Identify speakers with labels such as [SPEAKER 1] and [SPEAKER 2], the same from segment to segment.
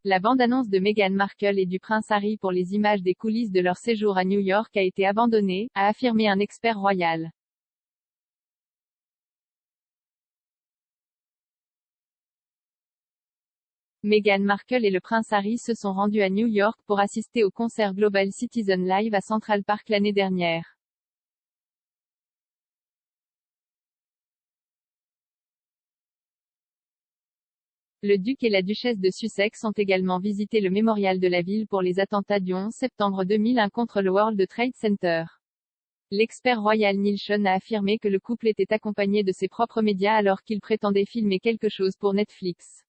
[SPEAKER 1] la bande-annonce de Meghan Markle et du prince Harry pour les images des coulisses de leur séjour à New York a été abandonnée, a affirmé un expert royal. Meghan Markle et le prince Harry se sont rendus à New York pour assister au concert Global Citizen Live à Central Park l'année dernière. Le duc et la duchesse de Sussex ont également visité le mémorial de la ville pour les attentats du 11 septembre 2001 contre le World Trade Center. L'expert royal Neil Schon a affirmé que le couple était accompagné de ses propres médias alors qu'il prétendait filmer quelque chose pour Netflix.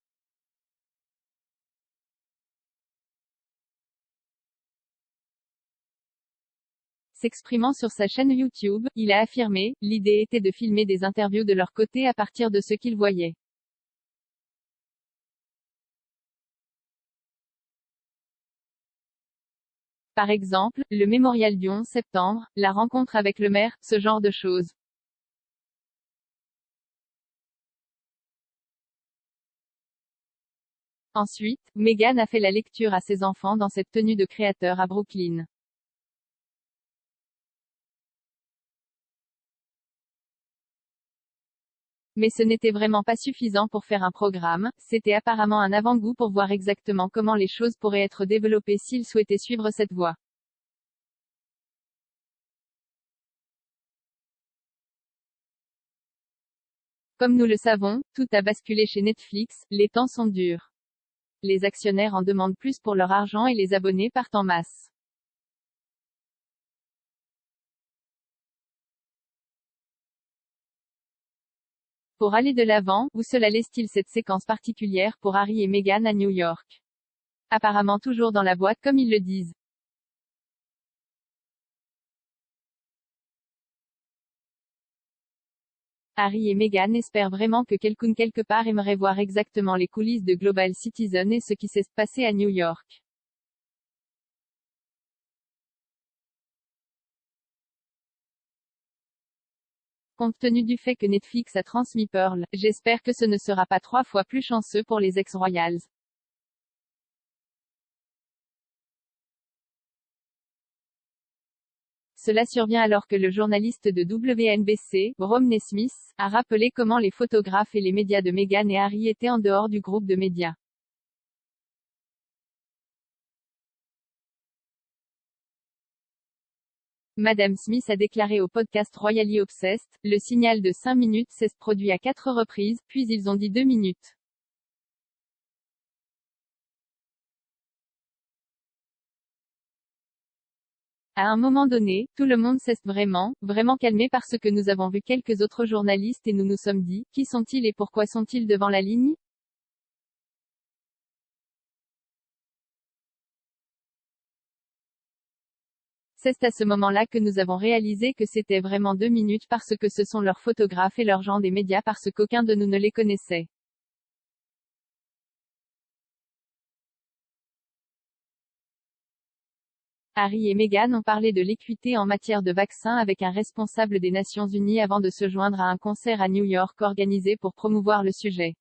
[SPEAKER 1] S'exprimant sur sa chaîne YouTube, il a affirmé, l'idée était de filmer des interviews de leur côté à partir de ce qu'ils voyaient. Par exemple, le mémorial du 11 septembre, la rencontre avec le maire, ce genre de choses. Ensuite, Meghan a fait la lecture à ses enfants dans cette tenue de créateur à Brooklyn. Mais ce n'était vraiment pas suffisant pour faire un programme, c'était apparemment un avant-goût pour voir exactement comment les choses pourraient être développées s'ils souhaitaient suivre cette voie. Comme nous le savons, tout a basculé chez Netflix, les temps sont durs. Les actionnaires en demandent plus pour leur argent et les abonnés partent en masse. Pour aller de l'avant, où cela laisse-t-il cette séquence particulière pour Harry et Meghan à New York? Apparemment toujours dans la boîte comme ils le disent. Harry et Meghan espèrent vraiment que quelqu'un quelque part aimerait voir exactement les coulisses de Global Citizen et ce qui s'est passé à New York. Compte tenu du fait que Netflix a transmis Pearl, j'espère que ce ne sera pas 3 fois plus chanceux pour les ex-royals. Cela survient alors que le journaliste de WNBC, Romney Smith, a rappelé comment les photographes et les médias de Meghan et Harry étaient en dehors du groupe de médias. Madame Smith a déclaré au podcast Royally Obsessed, le signal de 5 minutes s'est produit à 4 reprises, puis ils ont dit 2 minutes. À un moment donné, tout le monde s'est vraiment calmé parce que nous avons vu quelques autres journalistes et nous nous sommes dit, qui sont-ils et pourquoi sont-ils devant la ligne? C'est à ce moment-là que nous avons réalisé que c'était vraiment 2 minutes parce que ce sont leurs photographes et leurs gens des médias parce qu'aucun de nous ne les connaissait. Harry et Meghan ont parlé de l'équité en matière de vaccins avec un responsable des Nations Unies avant de se joindre à un concert à New York organisé pour promouvoir le sujet.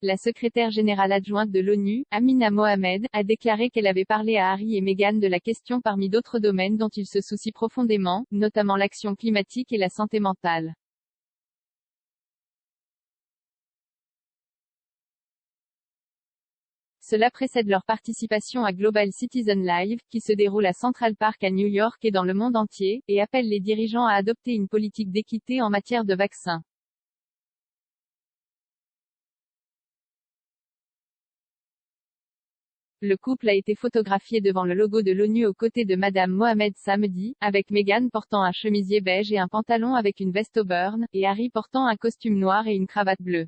[SPEAKER 1] La secrétaire générale adjointe de l'ONU, Amina Mohamed, a déclaré qu'elle avait parlé à Harry et Meghan de la question parmi d'autres domaines dont ils se soucient profondément, notamment l'action climatique et la santé mentale. Cela précède leur participation à Global Citizen Live, qui se déroule à Central Park à New York et dans le monde entier, et appelle les dirigeants à adopter une politique d'équité en matière de vaccins. Le couple a été photographié devant le logo de l'ONU aux côtés de Madame Mohamed samedi, avec Meghan portant un chemisier beige et un pantalon avec une veste au burn, et Harry portant un costume noir et une cravate bleue.